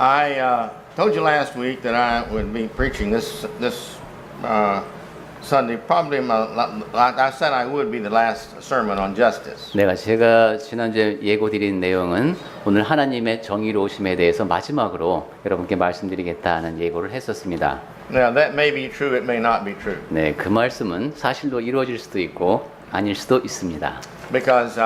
I told you last week that I would be preaching this Sunday. Probably I said I would be the last sermon on justice. 제가 지난주에 예고드린 내용은 오늘 하나님의 정의로우심에 대해서 마지막으로 여러분께 말씀드리겠다는 예고를 했었습니다. Now that may be true, it may not be true. 네, 그 말씀은 사실로 이루어질 수도 있고 아닐 수도 있습니다. Because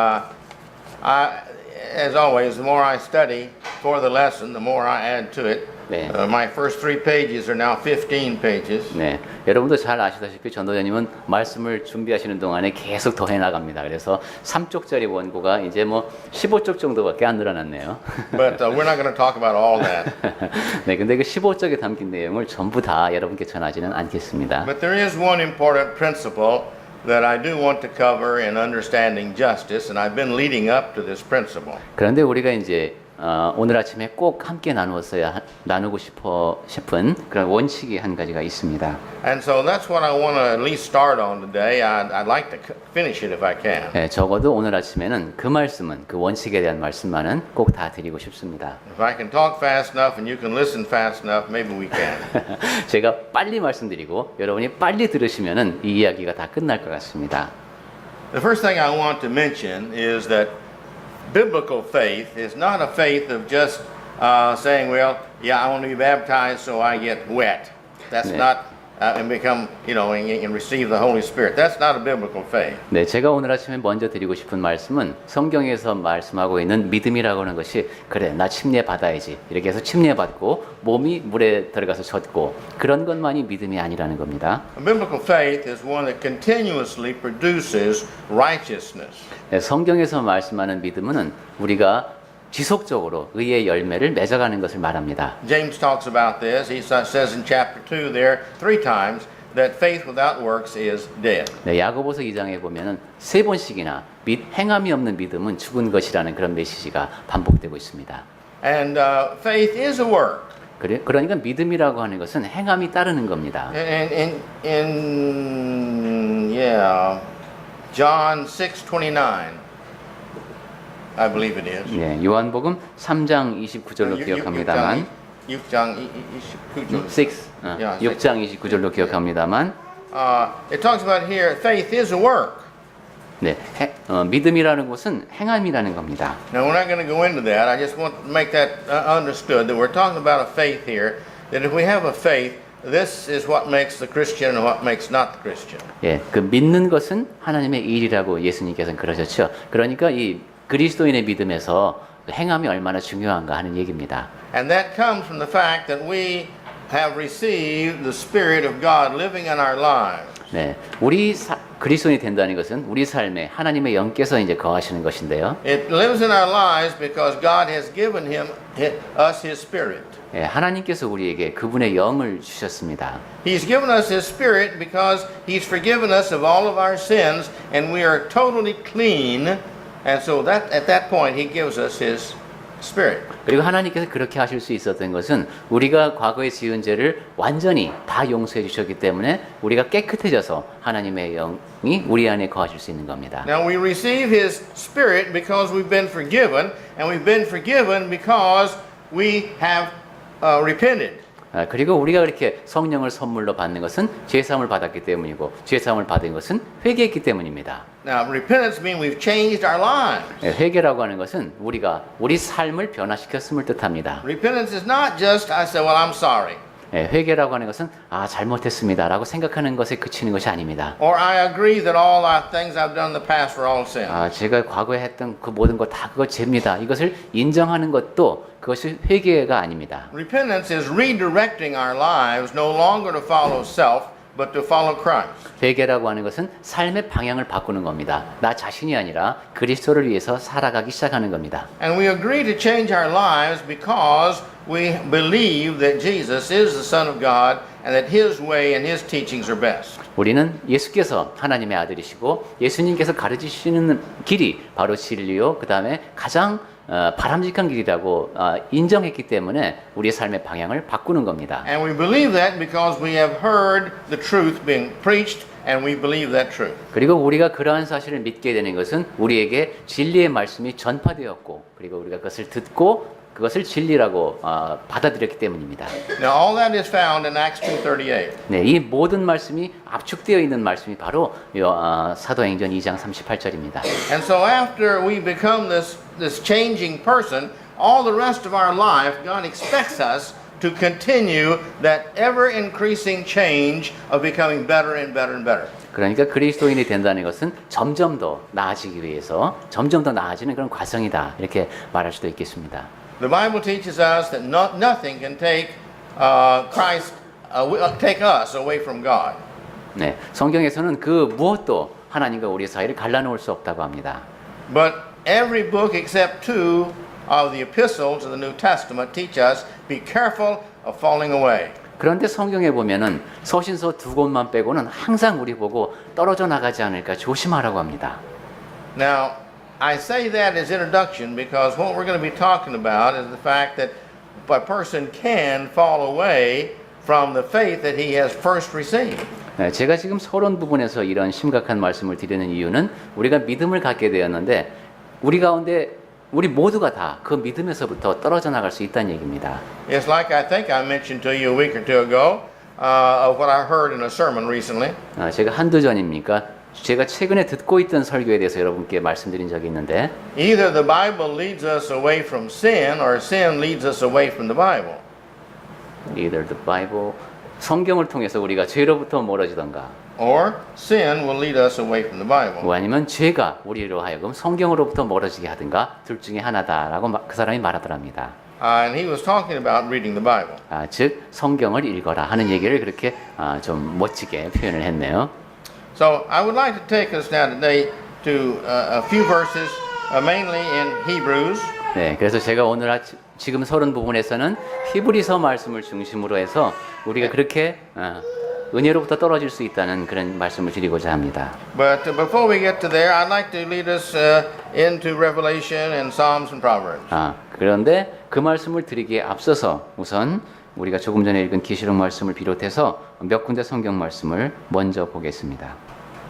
as always, the more I study for the lesson, the more I add to it. 네. My first 3 pages are now 15 pages. 네, 여러분도 잘 아시다시피 전도자님은 말씀을 준비하시는 동안에 계속 더해 나갑니다. 그래서 3쪽짜리 원고가 이제 뭐 15쪽 정도밖에 안 늘어났네요. But we're not going to talk about all that. 네, 근데 그 15쪽에 담긴 내용을 전부 다 여러분께 전하지는 않겠습니다. But there is one important principle that I do want to cover in understanding justice, and I've been leading up to this principle. 그런데 우리가 이제 오늘 아침에 꼭 함께 나누고 싶은 그런 원칙이 한 가지가 있습니다. And so that's what I want to at least start on today. I'd like to finish it if I can. 네, 적어도 오늘 아침에는 그 말씀은 그 원칙에 대한 말씀만은 꼭 다 드리고 싶습니다. If I can talk fast enough and you can listen fast enough, maybe we can. 제가 빨리 말씀드리고 여러분이 빨리 들으시면은 이 이야기가 다 끝날 것 같습니다. The first thing I want to mention is that biblical faith is not a faith of just saying, well, yeah, I want to be baptized so I get wet. That's 네. not, and become, and receive the Holy Spirit. That's not a biblical faith. 네, 제가 오늘 아침에 먼저 드리고 싶은 말씀은 성경에서 말씀하고 있는 믿음이라고 하는 것이 그래, 나 침례 받아야지. 이렇게 해서 침례 받고 몸이 물에 들어가서 젖고 그런 것만이 믿음이 아니라는 겁니다. A biblical faith is one that continuously produces righteousness. 네, 성경에서 말씀하는 믿음은 우리가 지속적으로 의의 열매를 맺어가는 것을 말합니다. James talks about this. He says in chapter 2 there 3 times that faith without works is dead. 네, 야고보서 2장에 보면은 3번씩이나 행함이 없는 믿음은 죽은 것이라는 그런 메시지가 반복되고 있습니다. And faith is a work. 그러니까 믿음이라고 하는 것은 행함이 따르는 겁니다. John 6:29. I believe it is. 네, 요한복음 3장 29절로 기억합니다만 6장 29절. 6장 29절로 기억합니다만 It talks about here faith is a work. 네, 믿음이라는 것은 행함이라는 겁니다. Now we're not going to go into that. I just want to make that understood that we're talking about a faith here, that if we have a faith, this is what makes the Christian and what makes not the Christian. 예, 그 믿는 것은 하나님의 일이라고 예수님께서는 그러셨죠. 그러니까 이 그리스도인의 믿음에서 행함이 얼마나 중요한가 하는 얘기입니다. And that comes from the fact that we have received the Spirit of God living in our lives. 네, 그리스도인이 된다는 것은 우리 삶에 하나님의 영께서 이제 거하시는 것인데요. It lives in our lives because God has given us His Spirit. 예, 하나님께서 우리에게 그분의 영을 주셨습니다. He's given us His Spirit because He's forgiven us of all of our sins, and we are totally clean. And so that at that point He gives us His Spirit. 그리고 하나님께서 그렇게 하실 수 있었던 것은 우리가 과거에 지은 죄를 완전히 다 용서해 주셨기 때문에 우리가 깨끗해져서 하나님의 영이 우리 안에 거하실 수 있는 겁니다. Now we receive His Spirit because we've been forgiven, and we've been forgiven because we have repented. 그리고 우리가 그렇게 성령을 선물로 받는 것은 죄사함을 받았기 때문이고 죄사함을 받은 것은 회개했기 때문입니다. Now repentance means we've changed our lives. 회개라고 하는 것은 우리가 우리 삶을 변화시켰음을 뜻합니다. Repentance is not just I say, well, I'm sorry. 회개라고 하는 것은 잘못했습니다라고 생각하는 것에 그치는 것이 아닙니다. Or I agree that all the things I've done in the past were all sin. 제가 과거에 했던 그 모든 것 다 그거 죄입니다. 이것을 인정하는 것도 그것이 회개가 아닙니다. Repentance is redirecting our lives no longer to follow self, but to follow Christ. 회개라고 하는 것은 삶의 방향을 바꾸는 겁니다. 나 자신이 아니라 그리스도를 위해서 살아가기 시작하는 겁니다. And we agree to change our lives because we believe that Jesus is the Son of God and that His way and His teachings are best. 우리는 예수께서 하나님의 아들이시고 예수님께서 가르치시는 길이 바로 진리요, 그 다음에 가장 바람직한 길이라고 인정했기 때문에 우리의 삶의 방향을 바꾸는 겁니다. And we believe that because we have heard the truth being preached and we believe that truth. 그리고 우리가 그러한 사실을 믿게 되는 것은 우리에게 진리의 말씀이 전파되었고 그리고 우리가 그것을 듣고 그것을 진리라고 받아들였기 때문입니다. Now all that is found in Acts 2:38. 네, 이 모든 말씀이 압축되어 있는 말씀이 바로 사도행전 2장 38절입니다. And so after we become this changing person, all the rest of our life, God expects us to continue that ever increasing change of becoming better and better and better. 그러니까 그리스도인이 된다는 것은 점점 더 나아지기 위해서 점점 더 나아지는 그런 과정이다. 이렇게 말할 수도 있겠습니다. The Bible teaches us that nothing can take take us away from God. 네, 성경에서는 그 무엇도 하나님과 우리 사이를 갈라놓을 수 없다고 합니다. But every book except two of the epistles of the New Testament teach us be careful of falling away. 그런데 성경에 보면은 서신서 두 권만 빼고는 항상 우리 보고 떨어져 나가지 않을까 조심하라고 합니다. Now, I say that as introduction because what we're going to be talking about is the fact that a person can fall away from the faith that he has first received. 네, 제가 지금 서론 부분에서 이런 심각한 말씀을 드리는 이유는 우리가 믿음을 갖게 되었는데 우리 가운데 우리 모두가 다 그 믿음에서부터 떨어져 나갈 수 있다는 얘기입니다. It's like I think I mentioned to you a week or two ago of what I heard in a sermon recently. 제가 한두 전입니까? 제가 최근에 듣고 있던 설교에 대해서 여러분께 말씀드린 적이 있는데 Either the Bible leads us away from sin or sin leads us away from the Bible. Either the Bible 성경을 통해서 우리가 죄로부터 멀어지던가 Or sin will lead us away from the Bible. 아니면 죄가 우리로 하여금 성경으로부터 멀어지게 하든가 둘 중에 하나다라고 그 사람이 말하더랍니다. And he was talking about reading the Bible. 즉 성경을 읽어라 하는 얘기를 그렇게 좀 멋지게 표현을 했네요. So I would like to take us now today to a few verses, mainly in Hebrews. 네, 그래서 제가 오늘 지금 서론 부분에서는 히브리서 말씀을 중심으로 해서 우리가 그렇게 은혜로부터 떨어질 수 있다는 그런 말씀을 드리고자 합니다. But before we get to there, I'd like to lead us into Revelation and Psalms and Proverbs. 그런데 그 말씀을 드리기에 앞서서 우선 우리가 조금 전에 읽은 계시록 말씀을 비롯해서 몇 군데 성경 말씀을 먼저 보겠습니다.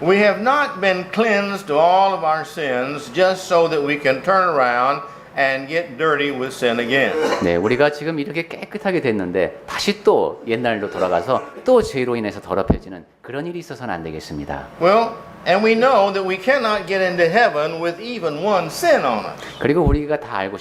We have not been cleansed of all of our sins just so that we can turn around and get dirty with sin again. 네, 우리가 지금 이렇게 깨끗하게 됐는데 다시 또 옛날로 돌아가서 또 죄로 인해서 더럽혀지는 그런 일이 있어서는 안 되겠습니다. Well, and we know that we cannot get into heaven with even one sin on us. 그리고 우리가 다 알고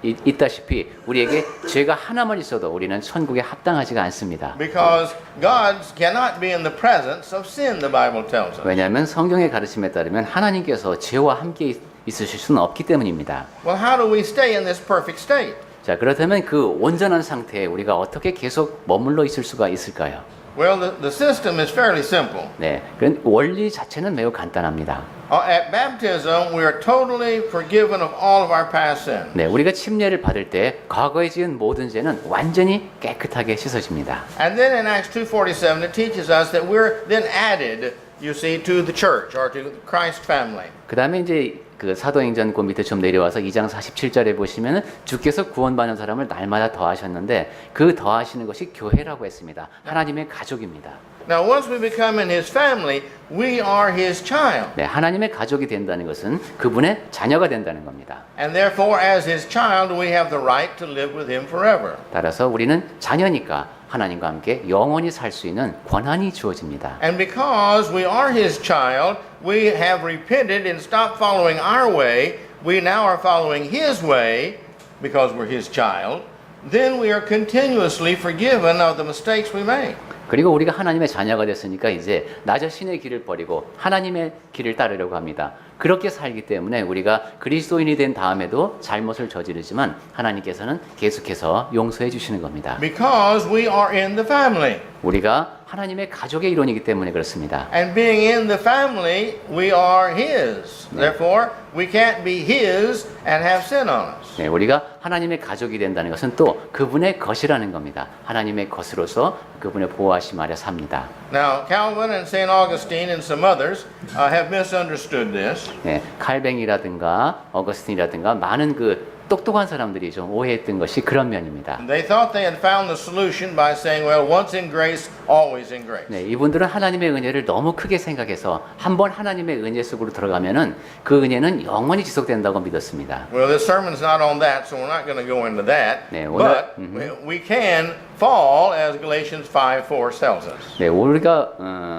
있다시피 우리에게 죄가 하나만 있어도 우리는 천국에 합당하지가 않습니다. Because God cannot be in the presence of sin, the Bible tells us. 왜냐하면 성경의 가르침에 따르면 하나님께서 죄와 함께 있으실 수는 없기 때문입니다. Well, how do we stay in this perfect state? 자, 그렇다면 그 온전한 상태에 우리가 어떻게 계속 머물러 있을 수가 있을까요? Well, the system is fairly simple. 네, 그 원리 자체는 매우 간단합니다. At baptism, we are totally forgiven of all of our past sin. 네, 우리가 침례를 받을 때 과거에 지은 모든 죄는 완전히 깨끗하게 씻어집니다. And then in Acts 2:47, it teaches us that we're then added, you see, to the church or to Christ's family. 그 다음에 이제 그 사도행전 그 밑에 좀 내려와서 2장 47절에 보시면은 주께서 구원받는 사람을 날마다 더하셨는데 그 더하시는 것이 교회라고 했습니다. 하나님의 가족입니다. Now, once we become in His family, we are His child. 네, 하나님의 가족이 된다는 것은 그분의 자녀가 된다는 겁니다. And therefore, as His child, we have the right to live with Him forever. 따라서 우리는 자녀니까 하나님과 함께 영원히 살 수 있는 권한이 주어집니다. And because we are His child, we have repented and stopped following our way. We now are following His way because we're His child. Then we are continuously forgiven of the mistakes we make. 그리고 우리가 하나님의 자녀가 됐으니까 이제 나 자신의 길을 버리고 하나님의 길을 따르려고 합니다. 그렇게 살기 때문에 우리가 그리스도인이 된 다음에도 잘못을 저지르지만 하나님께서는 계속해서 용서해 주시는 겁니다. Because we are in the family. 우리가 하나님의 가족의 일원이기 때문에 그렇습니다. And being in the family, we are His. Therefore, we can't be His and have sin on us. 네, 우리가 하나님의 가족이 된다는 것은 또 그분의 것이라는 겁니다. 하나님의 것으로서 그분의 보호하심 아래 삽니다. Now, Calvin and St. Augustine and some others have misunderstood this. 네, 칼뱅이라든가 어거스틴이라든가 많은 그 똑똑한 사람들이 좀 오해했던 것이 그런 면입니다. They thought they had found the solution by saying, well, once in grace, always in grace. 네, 이분들은 하나님의 은혜를 너무 크게 생각해서 한번 하나님의 은혜 속으로 들어가면은 그 은혜는 영원히 지속된다고 믿었습니다. Well, this sermon's not on that, so we're not going to go into that. 네, 오늘- But we can fall, as Galatians 5:4 tells us, 네, 우리가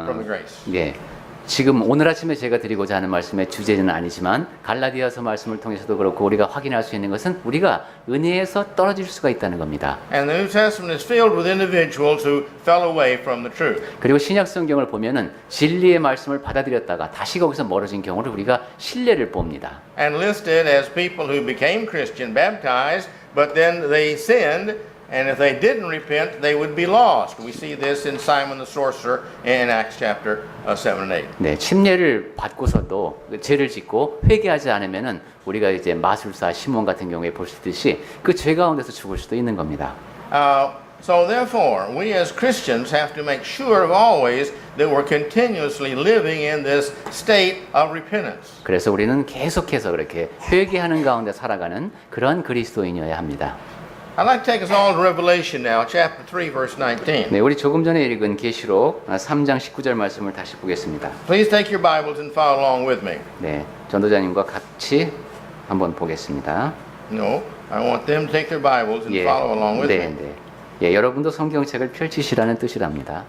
from the grace. 예, 지금 오늘 아침에 제가 드리고자 하는 말씀의 주제는 아니지만 갈라디아서 말씀을 통해서도 그렇고 우리가 확인할 수 있는 것은 우리가 은혜에서 떨어질 수가 있다는 겁니다. And the New Testament is filled with individuals who fell away from the truth. 그리고 신약 성경을 보면은 진리의 말씀을 받아들였다가 다시 거기서 멀어진 경우를 우리가 신뢰를 봅니다. And listed as people who became Christian, baptized, but then they sinned, and if they didn't repent, they would be lost. We see this in Simon the sorcerer in Acts chapter 7 and 8. 네, 침례를 받고서도 죄를 짓고 회개하지 않으면은 우리가 이제 마술사 시몬 같은 경우에 볼 수 있듯이 그 죄 가운데서 죽을 수도 있는 겁니다. So therefore, we as Christians have to make sure of always that we're continuously living in this state of repentance. 그래서 우리는 계속해서 그렇게 회개하는 가운데 살아가는 그러한 그리스도인이어야 합니다. I'd like to take us all to Revelation now, chapter 3, verse 19. 네, 우리 조금 전에 읽은 계시록 3장 19절 말씀을 다시 보겠습니다. Please take your Bibles and follow along with me. 네, 전도자님과 같이 한번 보겠습니다. No, I want them to take their Bibles and follow along with 네, me. 네. 예, 여러분도 성경책을 펼치시라는 뜻이랍니다.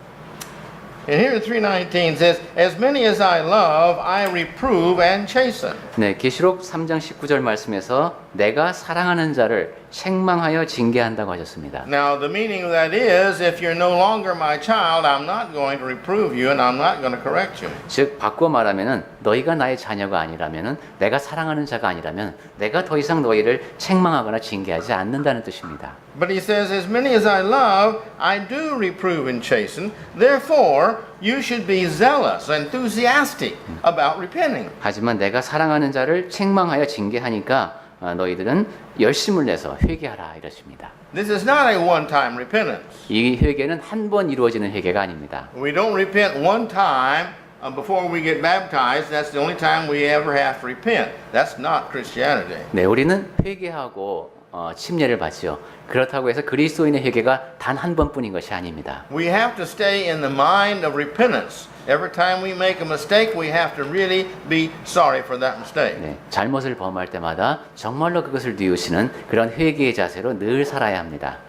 And here in 3:19 says, "As many as I love, I reprove and chasten." 네, 계시록 3장 19절 말씀에서 내가 사랑하는 자를 책망하여 징계한다고 하셨습니다. Now, the meaning of that is, if you're no longer my child, I'm not going to reprove you and I'm not going to correct you. 즉 바꿔 말하면은 너희가 나의 자녀가 아니라면은 내가 사랑하는 자가 아니라면 내가 더 이상 너희를 책망하거나 징계하지 않는다는 뜻입니다. But he says, "As many as I love, I do reprove and chasten. Therefore, you should be zealous, enthusiastic about repenting." 하지만 내가 사랑하는 자를 책망하여 징계하니까 너희들은 열심을 내서 회개하라 이러십니다. This is not a one-time repentance. 이 회개는 한 번 이루어지는 회개가 아닙니다. We don't repent one time before we get baptized. That's the only time we ever have to repent. That's not Christianity. 네, 우리는 회개하고 침례를 받지요. 그렇다고 해서 그리스도인의 회개가 단 한 번뿐인 것이 아닙니다. We have to stay in the mind of repentance. Every time we make a mistake, we have to really be sorry for that mistake. 네, 잘못을 범할 때마다 정말로 그것을 뉘우치는 그런 회개의 자세로 늘 살아야 합니다.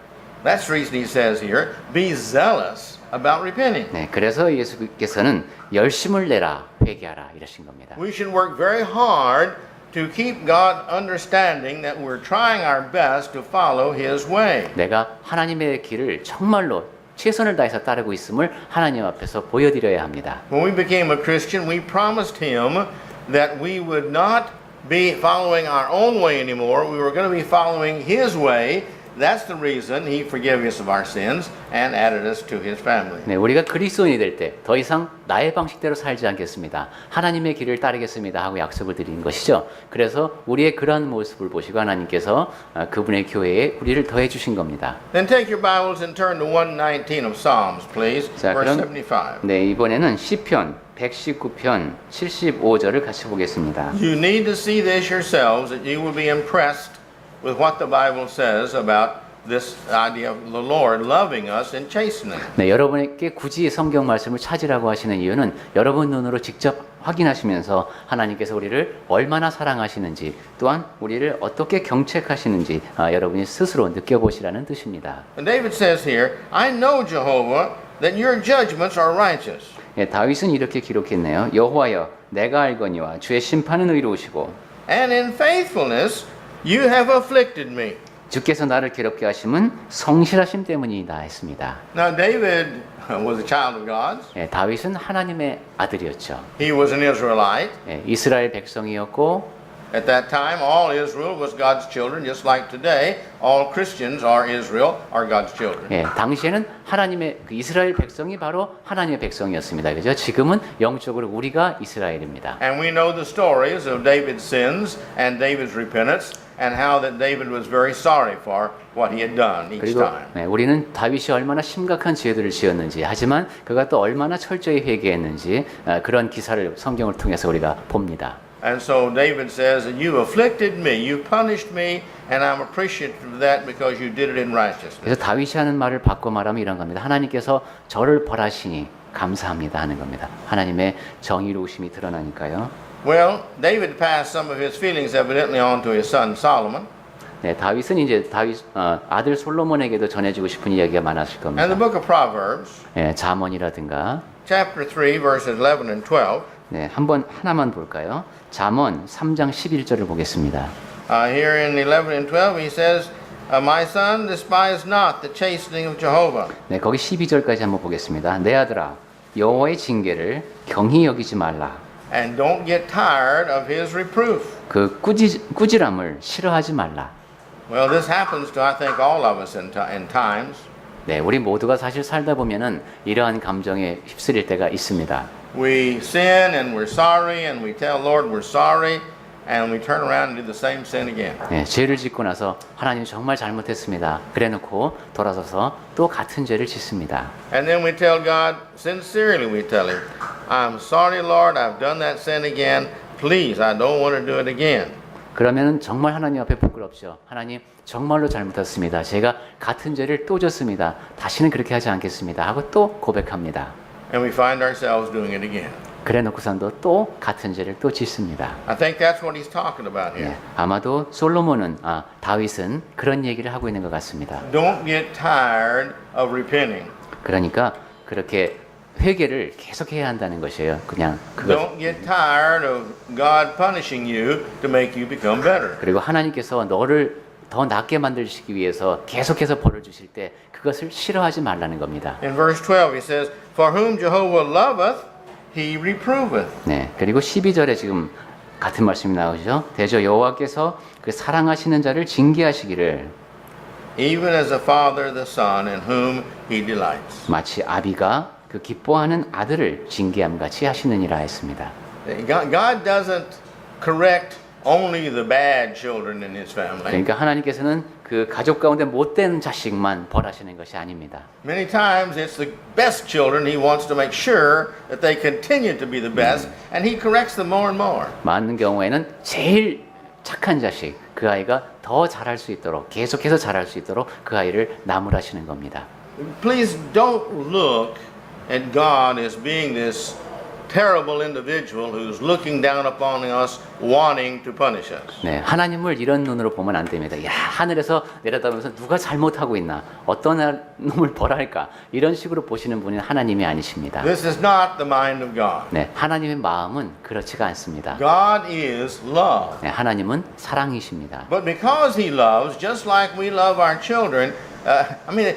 That's the reason he says here, be zealous about repenting. 네, 그래서 예수께서는 열심을 내라, 회개하라 이러신 겁니다. We should work very hard to keep God understanding that we're trying our best to follow His way. 내가 하나님의 길을 정말로 최선을 다해서 따르고 있음을 하나님 앞에서 보여드려야 합니다. When we became a Christian, we promised Him that we would not be following our own way anymore. We were going to be following His way. That's the reason He forgave us of our sins and added us to His family. 네, 우리가 그리스도인이 될 때 더 이상 나의 방식대로 살지 않겠습니다. 하나님의 길을 따르겠습니다 하고 약속을 드린 것이죠. 그래서 우리의 그러한 모습을 보시고 하나님께서 그분의 교회에 우리를 더해 주신 겁니다. Then take your Bibles and turn to 119 of Psalms, please. 자, Verse 그럼 75. 네, 이번에는 시편 119편 75절을 같이 보겠습니다. You need to see this yourselves that you will be impressed with what the Bible says about this idea of the Lord loving us and chastening. 네, 여러분에게 굳이 성경 말씀을 찾으라고 하시는 이유는 여러분 눈으로 직접 확인하시면서 하나님께서 우리를 얼마나 사랑하시는지 또한 우리를 어떻게 경책하시는지 여러분이 스스로 느껴보시라는 뜻입니다. And David says here, I know, Jehovah, that your judgments are righteous. 예, 다윗은 이렇게 기록했네요. 여호와여, 내가 알거니와 주의 심판은 의로우시고 And in faithfulness you have afflicted me. 주께서 나를 괴롭게 하심은 성실하심 때문이다 했습니다. Now David was a child of God's. 예, 다윗은 하나님의 아들이었죠. He was an Israelite. 예, 이스라엘 백성이었고 At that time, all Israel was God's children, just like today, all Christians are Israel, are God's children. 예, 당시에는 하나님의 그 이스라엘 백성이 바로 하나님의 백성이었습니다. 그죠? 지금은 영적으로 우리가 이스라엘입니다. And we know the stories of David's sins and David's repentance and how that David was very sorry for what he had done each 그리고 time. 네, 우리는 다윗이 얼마나 심각한 죄들을 지었는지 하지만 그가 또 얼마나 철저히 회개했는지 그런 기사를 성경을 통해서 우리가 봅니다. And so David says, you afflicted me, you punished me, and I'm appreciative of that because you did it in righteousness. 그래서 다윗이 하는 말을 바꿔 말하면 이런 겁니다. 하나님께서 저를 벌하시니 감사합니다 하는 겁니다. 하나님의 정의로우심이 드러나니까요. Well, David passed some of his feelings evidently on to his son Solomon. 네, 다윗은 이제 아들 솔로몬에게도 전해주고 싶은 이야기가 많았을 겁니다. And the book of Proverbs, 네, 잠언이라든가 chapter 3, verses 11 and 12. 네, 하나만 볼까요? 잠언 3장 11절을 보겠습니다. Here in 11 and 12, he says, My son, despise not the chastening of Jehovah. 네, 거기 12절까지 한번 보겠습니다. 내 아들아, 여호와의 징계를 경히 여기지 말라. And don't get tired of his reproof. 그 꾸지람을 싫어하지 말라. Well, this happens to, I think, all of us in times. 네, 우리 모두가 사실 살다 보면은 이러한 감정에 휩쓸릴 때가 있습니다. We sin and we're sorry and we tell Lord we're sorry and we turn around and do the same sin again. 네, 죄를 짓고 나서 하나님 정말 잘못했습니다. 그래놓고 돌아서서 또 같은 죄를 짓습니다. And then we tell God, sincerely we tell Him, I'm sorry Lord, I've done that sin again. Please, I don't want to do it again. 그러면은 정말 하나님 앞에 부끄럽죠. 하나님 정말로 잘못했습니다. 제가 같은 죄를 또 졌습니다. 다시는 그렇게 하지 않겠습니다. 하고 또 고백합니다. And we find ourselves doing it again. 그래놓고선도 또 같은 죄를 또 짓습니다. I think that's what he's talking about here. 네, 아마도 솔로몬은 다윗은 그런 얘기를 하고 있는 것 같습니다. Don't get tired of repenting. 그러니까 그렇게 회개를 계속해야 한다는 것이에요. 그냥 그것. Don't get tired of God punishing you to make you become better. 그리고 하나님께서 너를 더 낫게 만드시기 위해서 계속해서 벌을 주실 때 그것을 싫어하지 말라는 겁니다. In verse 12 he says, For whom Jehovah loveth, he reproveth. 네, 그리고 12절에 지금 같은 말씀이 나오죠. 대저 여호와께서 그 사랑하시는 자를 징계하시기를 Even as a father the son in whom he delights. 마치 아비가 그 기뻐하는 아들을 징계함 같이 하시느니라 했습니다. God doesn't correct only the bad children in his family. 그러니까 하나님께서는 그 가족 가운데 못된 자식만 벌하시는 것이 아닙니다. Many times it's the best children he wants to make sure that they continue to be the best and he corrects them more and more. 많은 경우에는 제일 착한 자식, 그 아이가 더 잘할 수 있도록 계속해서 잘할 수 있도록 그 아이를 나무라시는 겁니다. Please don't look at God as being this terrible individual who's looking down upon us wanting to punish us. 네, 하나님을 이런 눈으로 보면 안 됩니다. 야, 하늘에서 내려다보면서 누가 잘못하고 있나, 어떤 놈을 벌할까 이런 식으로 보시는 분이 하나님이 아니십니다. This is not the mind of God. 네, 하나님의 마음은 그렇지가 않습니다. God is love. 네, 하나님은 사랑이십니다. But because he loves, just like we love our children,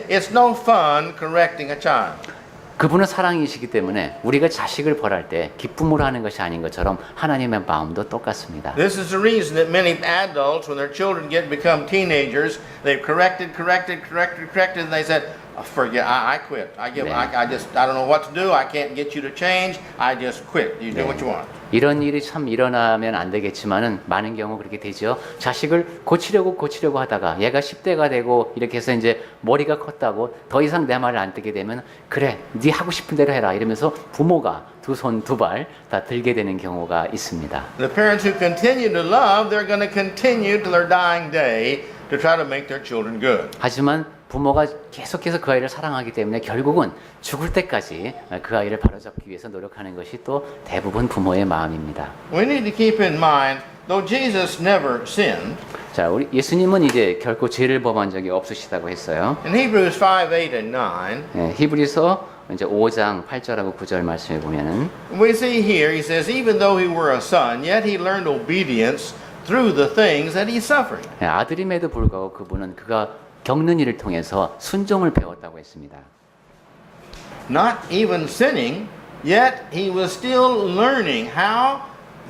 it's no fun correcting a child. 그분은 사랑이시기 때문에 우리가 자식을 벌할 때 기쁨으로 하는 것이 아닌 것처럼 하나님의 마음도 똑같습니다. This is the reason that many adults, when their children become teenagers, they've corrected, and they said, "Forget, I quit. I don't know what to do. I can't get you to change. I just quit. You do what you want." 이런 일이 참 일어나면 안 되겠지만은 많은 경우 그렇게 되죠. 자식을 고치려고 하다가 얘가 10대가 되고 이렇게 해서 이제 머리가 컸다고 더 이상 내 말을 안 듣게 되면 그래, 네 하고 싶은 대로 해라 이러면서 부모가 두 손 두 발 다 들게 되는 경우가 있습니다. The parents who continue to love, they're going to continue till their dying day to try to make their children good. 하지만 부모가 계속해서 그 아이를 사랑하기 때문에 결국은 죽을 때까지 그 아이를 바로잡기 위해서 노력하는 것이 또 대부분 부모의 마음입니다. We need to keep in mind, though Jesus never sinned, 자, 우리 예수님은 이제 결코 죄를 범한 적이 없으시다고 했어요. in Hebrews 5, 8, and 9, 예, 히브리서 이제 5장 8절하고 9절 말씀에 보면은 we see here, he says, even though he were a son, yet he learned obedience through the things that he suffered. 예, 아들임에도 불구하고 그분은 그가 겪는 일을 통해서 순종을 배웠다고 했습니다. Not even sinning, yet he was still learning how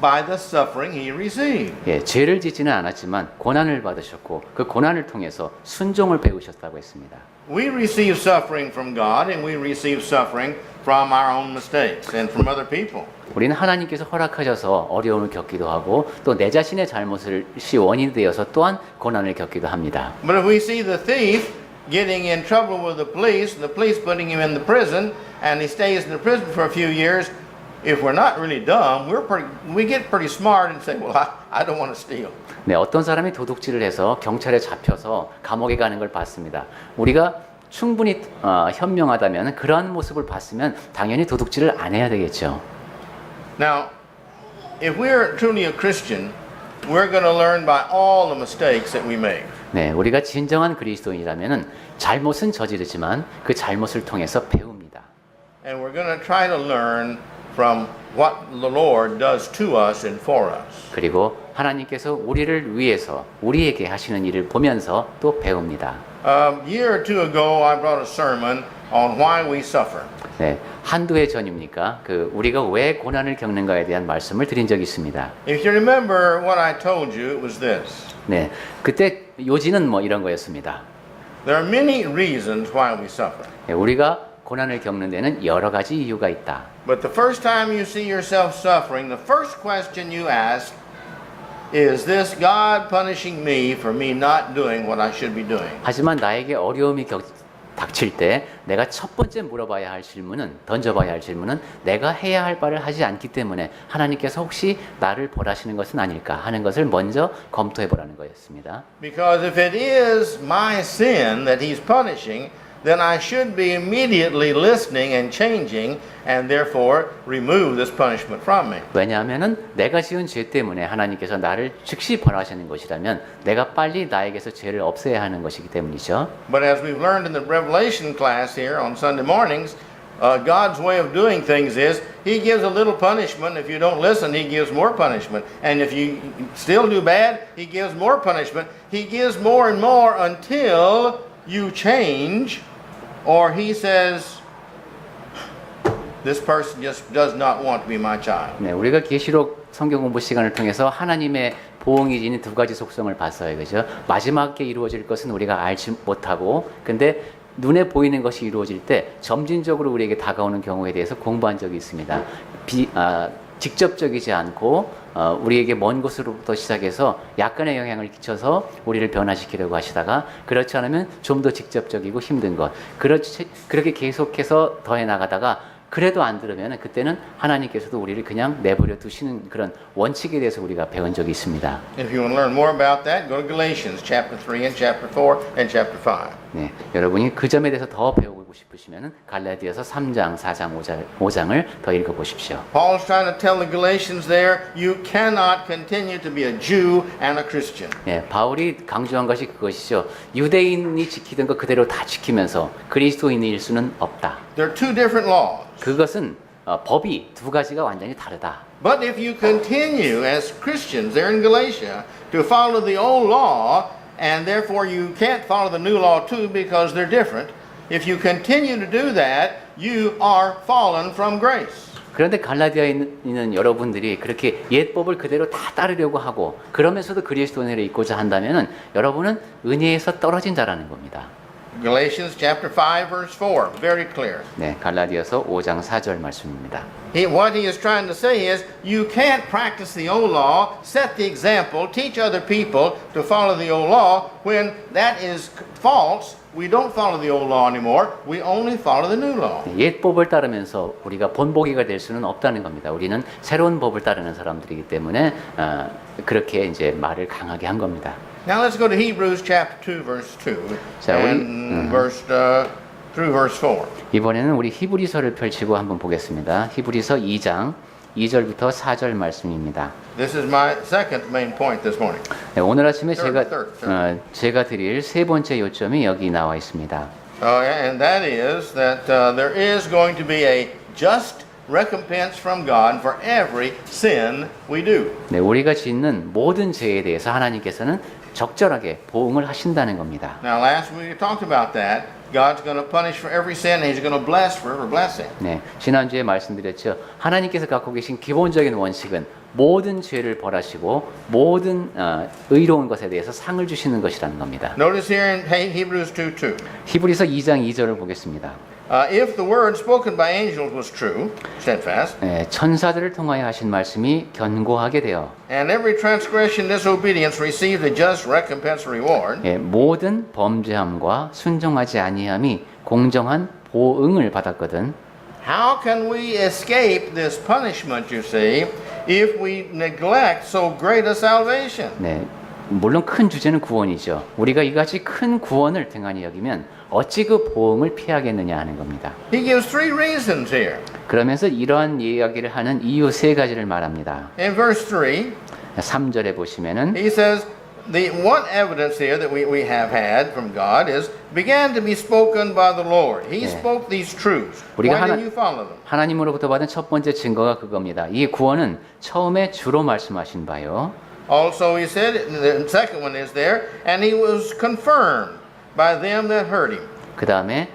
by the suffering he received. 예, 죄를 짓지는 않았지만 고난을 받으셨고 그 고난을 통해서 순종을 배우셨다고 했습니다. We receive suffering from God and we receive suffering from our own mistakes and from other people. 우리는 하나님께서 허락하셔서 어려움을 겪기도 하고 또 내 자신의 잘못이 원인이 되어서 또한 고난을 겪기도 합니다. But if we see the thief getting in trouble with the police and the police putting him in the prison and he stays in the prison for a few years, if we're not really dumb, we get pretty smart and say, well, I don't want to steal. 네, 어떤 사람이 도둑질을 해서 경찰에 잡혀서 감옥에 가는 걸 봤습니다. 우리가 충분히 현명하다면 그러한 모습을 봤으면 당연히 도둑질을 안 해야 되겠죠. Now, if we're truly a Christian, we're going to learn by all the mistakes that we make. 네, 우리가 진정한 그리스도인이라면은 잘못은 저지르지만 그 잘못을 통해서 배웁니다. And we're going to try to learn from what the Lord does to us and for us. 그리고 하나님께서 우리를 위해서 우리에게 하시는 일을 보면서 또 배웁니다. A year or two ago, I brought a sermon on why we suffer. 네, 한두 해 전입니까? 우리가 왜 고난을 겪는가에 대한 말씀을 드린 적이 있습니다. If you remember what I told you, it was this. 네, 그때 요지는 뭐 이런 거였습니다. There are many reasons why we suffer. 네, 우리가 고난을 겪는 데는 여러 가지 이유가 있다. But the first time you see yourself suffering, the first question you ask is this God punishing me for me not doing what I should be doing? 하지만 나에게 어려움이 닥칠 때 내가 첫 번째 물어봐야 할 질문은, 던져봐야 할 질문은 내가 해야 할 바를 하지 않기 때문에 하나님께서 혹시 나를 벌하시는 것은 아닐까 하는 것을 먼저 검토해 보라는 거였습니다. Because if it is my sin that He's punishing, then I should be immediately listening and changing and therefore remove this punishment from me. 왜냐하면은 내가 지은 죄 때문에 하나님께서 나를 즉시 벌하시는 것이라면 내가 빨리 나에게서 죄를 없애야 하는 것이기 때문이죠. But as we've learned in the Revelation class here on Sunday mornings, God's way of doing things is He gives a little punishment. If you don't listen, He gives more punishment. And if you still do bad, He gives more punishment. He gives more and more until you change, or He says, this person just does not want to be my child. 네, 우리가 계시록 성경 공부 시간을 통해서 하나님의 보응이 지닌 두 가지 속성을 봤어요. 그죠? 마지막에 이루어질 것은 우리가 알지 못하고, 근데 눈에 보이는 것이 이루어질 때 점진적으로 우리에게 다가오는 경우에 대해서 공부한 적이 있습니다. 직접적이지 않고 우리에게 먼 곳으로부터 시작해서 약간의 영향을 끼쳐서 우리를 변화시키려고 하시다가 그렇지 않으면 좀 더 직접적이고 힘든 것, 그렇게 계속해서 더해 나가다가 그래도 안 들으면 그때는 하나님께서도 우리를 그냥 내버려 두시는 그런 원칙에 대해서 우리가 배운 적이 있습니다. If you want to learn more about that, go to Galatians chapter 3 and chapter 4 and chapter 5. 네, 여러분이 그 점에 대해서 더 배우고 싶으시면 갈라디아서 3장, 4장, 5장을 더 읽어보십시오. Paul's trying to tell the Galatians there, you cannot continue to be a Jew and a Christian. 네, 바울이 강조한 것이 그것이죠. 유대인이 지키던 것 그대로 다 지키면서 그리스도인일 수는 없다. They're two different laws. 그것은 법이 두 가지가 완전히 다르다. But if you continue as Christians there in Galatia to follow the old law, and therefore you can't follow the new law too because they're different, if you continue to do that, you are fallen from grace. 그런데 갈라디아에 있는 여러분들이 그렇게 옛법을 그대로 다 따르려고 하고 그러면서도 그리스도인으로 있고자 한다면은 여러분은 은혜에서 떨어진 자라는 겁니다. Galatians chapter 5 verse 4, very clear. 네, 갈라디아서 5장 4절 말씀입니다. What he is trying to say is, you can't practice the old law, set the example, teach other people to follow the old law, when that is false. We don't follow the old law anymore. We only follow the new law. 옛법을 따르면서 우리가 본보기가 될 수는 없다는 겁니다. 우리는 새로운 법을 따르는 사람들이기 때문에 그렇게 이제 말을 강하게 한 겁니다. Now let's go to Hebrews chapter 2 verse 2 자, and through verse 4. 이번에는 우리 히브리서를 펼치고 한번 보겠습니다. 히브리서 2장 2절부터 4절 말씀입니다. This is my second main point this morning. 네, 오늘 아침에 Third. 제가 드릴 세 번째 요점이 여기 나와 있습니다. And that is that there is going to be a just recompense from God for every sin we do. 네, 우리가 짓는 모든 죄에 대해서 하나님께서는 적절하게 보응을 하신다는 겁니다. Now last week we talked about that. God's going to punish for every sin and He's going to bless for every blessing. 네, 지난주에 말씀드렸죠. 하나님께서 갖고 계신 기본적인 원칙은 모든 죄를 벌하시고 모든 의로운 것에 대해서 상을 주시는 것이라는 겁니다. Notice here in Hebrews 2:2. 히브리서 2장 2절을 보겠습니다. If the word spoken by angels was true, steadfast, 네, 천사들을 통하여 하신 말씀이 견고하게 되어 and every transgression, disobedience received a just recompense reward, 예, 모든 범죄함과 순종하지 아니함이 공정한 보응을 받았거든. How can we escape this punishment, you see, if we neglect so great a salvation? 네, 물론 큰 주제는 구원이죠. 우리가 이같이 큰 구원을 등한히 여기면 어찌 그 보응을 피하겠느냐 하는 겁니다. He gives three reasons here. 그러면서 이러한 이야기를 하는 이유 세 가지를 말합니다. In verse 3, 3절에 보시면은 he says, the one evidence here that we have had from God is began to be spoken by the Lord. He 네. spoke these truths. 우리가 Why 하나- didn't you follow them? 하나님으로부터 받은 첫 번째 증거가 그겁니다. 이 구원은 처음에 주로 말씀하신 바요. Also, he said, the second one is there, and he was confirmed by them that heard him. 그 다음에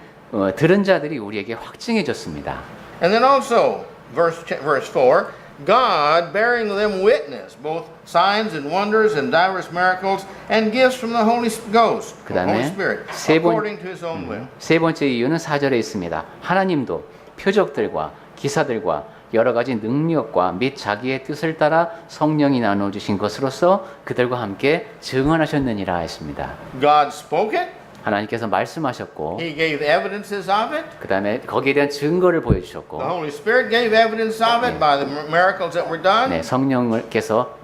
들은 자들이 우리에게 확증해졌습니다. And then also, verse 4, God bearing them witness, both signs and wonders and diverse miracles and gifts from the Holy Ghost, 그 Holy 다음에 Spirit, 세 번- according to his own will. 세 번째 이유는 4절에 있습니다. 하나님도 표적들과 기사들과 여러 가지 능력과 및 자기의 뜻을 따라 성령이 나눠주신 것으로서 그들과 함께 증언하셨느니라 했습니다. God spoke it, 하나님께서 말씀하셨고 he gave evidences of it, 그 다음에 거기에 대한 증거를 the 보여주셨고 Holy Spirit gave evidence of it by the miracles that were done. 네, 성령께서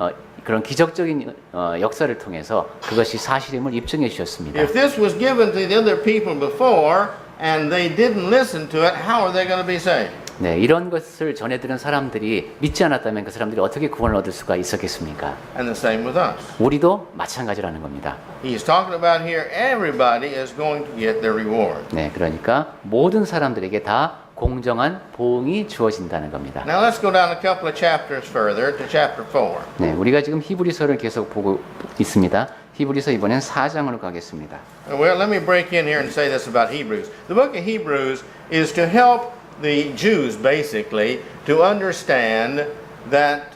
그런 기적적인 역사를 통해서 그것이 사실임을 입증해 주셨습니다. If this was given to the other people before and they didn't listen to it, how are they going to be saved? 네, 이런 것을 전해들은 사람들이 믿지 않았다면 그 사람들이 어떻게 구원을 얻을 수가 있었겠습니까? And the same with us. 우리도 마찬가지라는 겁니다. He's talking about here everybody is going to get their reward. 네, 그러니까 모든 사람들에게 다 공정한 보응이 주어진다는 겁니다. Now let's go down a couple of chapters further to chapter 4. 네, 우리가 지금 히브리서를 계속 보고 있습니다. 히브리서 이번엔 4장으로 가겠습니다. Well, let me break in here and say this about Hebrews. The book of Hebrews is to help the Jews basically to understand that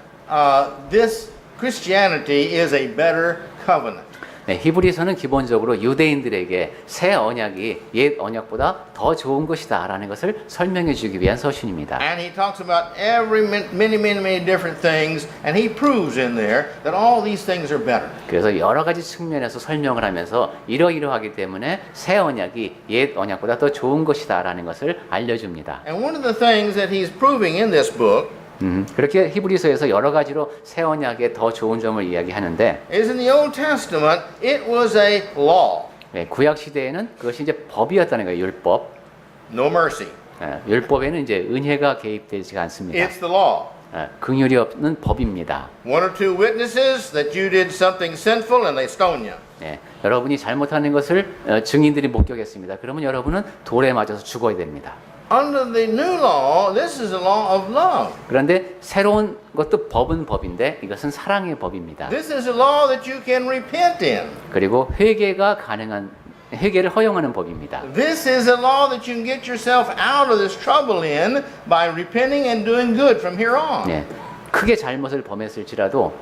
this Christianity is a better covenant. 네, 히브리서는 기본적으로 유대인들에게 새 언약이 옛 언약보다 더 좋은 것이다라는 것을 설명해 주기 위한 서신입니다. And he talks about many different things, and he proves in there that all these things are better. 그래서 여러 가지 측면에서 설명을 하면서 이러이러하기 때문에 새 언약이 옛 언약보다 더 좋은 것이다라는 것을 알려줍니다. And one of the things that he's proving in this book 그렇게 히브리서에서 여러 가지로 새 언약의 더 좋은 점을 이야기하는데 is in the Old Testament, it was a law, 네, 구약 시대에는 그것이 이제 법이었다는 거예요. 율법. no mercy. 율법에는 이제 은혜가 개입되지 않습니다. It's the law. 긍휼이 없는 법입니다. One or two witnesses that you did something sinful and they stone you. 네, 여러분이 잘못하는 것을 증인들이 목격했습니다. 그러면 여러분은 돌에 맞아서 죽어야 됩니다. Under the new law, this is a law of love. 그런데 새로운 것도 법은 법인데 이것은 사랑의 법입니다. This is a law that you can repent in. 그리고 회개가 가능한 회개를 허용하는 법입니다. This is a law that you can get yourself out of this trouble in by repenting and doing good from here on. 네, 크게 잘못을 범했을지라도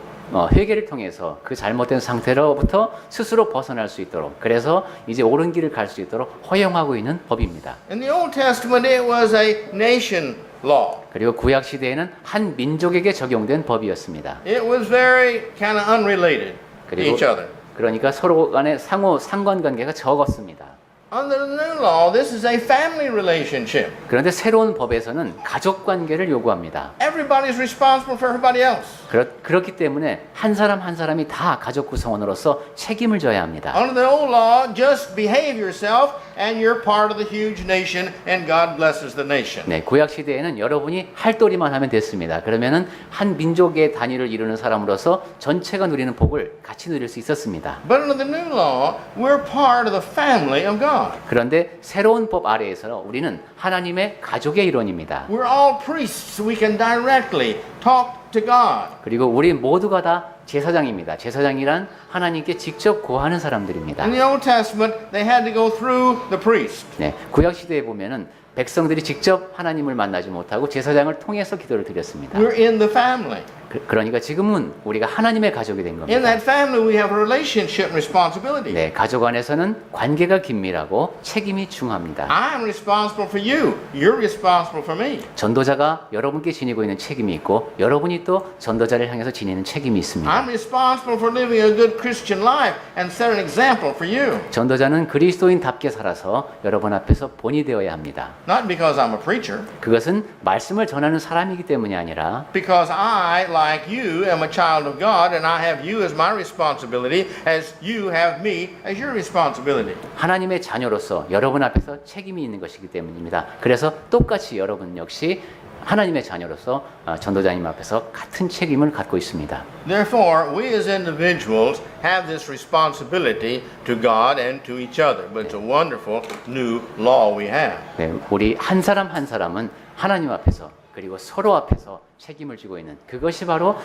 회개를 통해서 그 잘못된 상태로부터 스스로 벗어날 수 있도록 그래서 이제 옳은 길을 갈 수 있도록 허용하고 있는 법입니다. In the Old Testament, it was a nation law. 그리고 구약 시대에는 한 민족에게 적용된 법이었습니다. It was very kind of unrelated to 그리고 each other. 그러니까 서로 간의 상호 상관관계가 적었습니다. Under the new law, this is a family relationship. 그런데 새로운 법에서는 가족 관계를 요구합니다. Everybody's responsible for everybody else. 그렇기 때문에 한 사람 한 사람이 다 가족 구성원으로서 책임을 져야 합니다. Under the old law, just behave yourself and you're part of the huge nation and God blesses the nation. 네, 구약 시대에는 여러분이 할도리만 하면 됐습니다. 그러면은 한 민족의 단위를 이루는 사람으로서 전체가 누리는 복을 같이 누릴 수 있었습니다. But under the new law, we're part of the family of God. 그런데 새로운 법 아래에서 우리는 하나님의 가족의 일원입니다. We're all priests, so we can directly talk to God. 그리고 우리 모두가 다 제사장입니다. 제사장이란 하나님께 직접 고하는 사람들입니다. In the Old Testament, they had to go through the priest. 네, 구약 시대에 보면은 백성들이 직접 하나님을 만나지 못하고 제사장을 통해서 기도를 드렸습니다. We're in the family. 그러니까 지금은 우리가 하나님의 가족이 된 In 겁니다. that family, we have a relationship responsibility. 네, 가족 안에서는 관계가 긴밀하고 책임이 중요합니다. I'm responsible for you. You're responsible for me. 전도자가 여러분께 지니고 있는 책임이 있고 여러분이 또 전도자를 향해서 지니는 책임이 있습니다. I'm responsible for living a good Christian life and set an example for you. 전도자는 그리스도인답게 살아서 여러분 앞에서 본이 되어야 합니다. Not because I'm a preacher, 그것은 말씀을 전하는 사람이기 때문이 아니라 because I, like you, am a child of God and I have you as my responsibility as you have me as your responsibility. 하나님의 자녀로서 여러분 앞에서 책임이 있는 것이기 때문입니다. 그래서 똑같이 여러분 역시 하나님의 자녀로서 전도자님 앞에서 같은 책임을 갖고 있습니다. Therefore, we as individuals have this responsibility to God and to each other. But it's a wonderful new law we have. 네, 우리 한 사람 한 사람은 하나님 앞에서 그리고 서로 앞에서 책임을 지고 있는 그것이 바로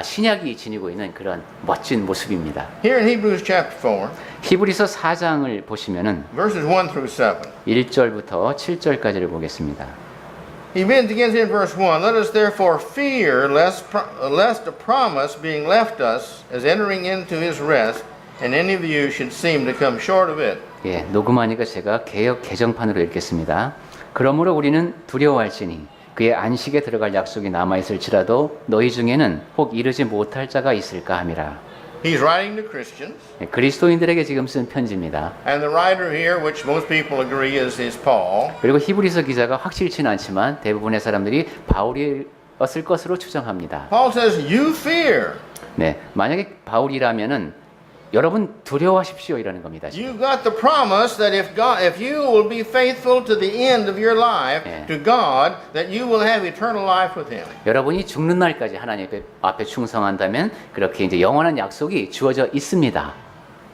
신약이 지니고 있는 그런 멋진 모습입니다. Here in Hebrews chapter 4, 히브리서 4장을 보시면은 verses 1 through 7. 1절부터 7절까지를 보겠습니다. He begins in verse 1. Let us therefore fear lest a promise being left us as entering into his rest, and any of you should seem to come short of it. 예, 녹음하니까 제가 개역 개정판으로 읽겠습니다. 그러므로 우리는 두려워할지니 그의 안식에 들어갈 약속이 남아 있을지라도 너희 중에는 혹 이르지 못할 자가 있을까 함이라. He's writing to Christians, 예, 그리스도인들에게 지금 쓴 편지입니다. and the writer here, which most people agree is Paul, 그리고 히브리서 기자가 확실치는 않지만 대부분의 사람들이 바울이었을 것으로 추정합니다. Paul says, you fear. 네, 만약에 바울이라면은 여러분 두려워하십시오 이라는 겁니다. You got the promise that if you will be faithful to the end of your life Yeah. to God, that you will have eternal life with Him. 여러분이 죽는 날까지 하나님 앞에 충성한다면 그렇게 이제 영원한 약속이 주어져 있습니다.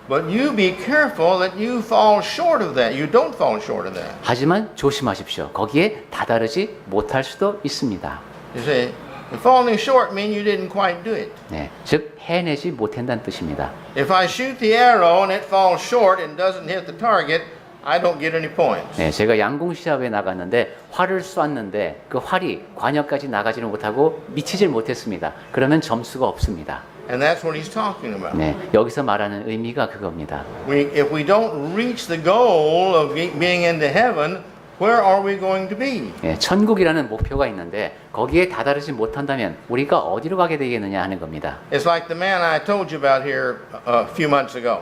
But you be careful that you fall short of that. You don't fall short of that. 하지만 조심하십시오. 거기에 다다르지 못할 수도 있습니다. You see, falling short means you didn't quite do it. 네, 즉 해내지 못한다는 뜻입니다. If I shoot the arrow and it falls short and doesn't hit the target, I don't get any points. 네, 제가 양궁 시합에 나갔는데 활을 쐈는데 그 활이 관역까지 나가지는 못하고 미치질 못했습니다. 그러면 점수가 없습니다. And that's what he's talking about. 네, 여기서 말하는 의미가 그겁니다. If we don't reach the goal of being into heaven, where are we going to be? 네, 천국이라는 목표가 있는데 거기에 다다르지 못한다면 우리가 어디로 가게 되겠느냐 하는 겁니다. It's like the man I told you about here a few months ago.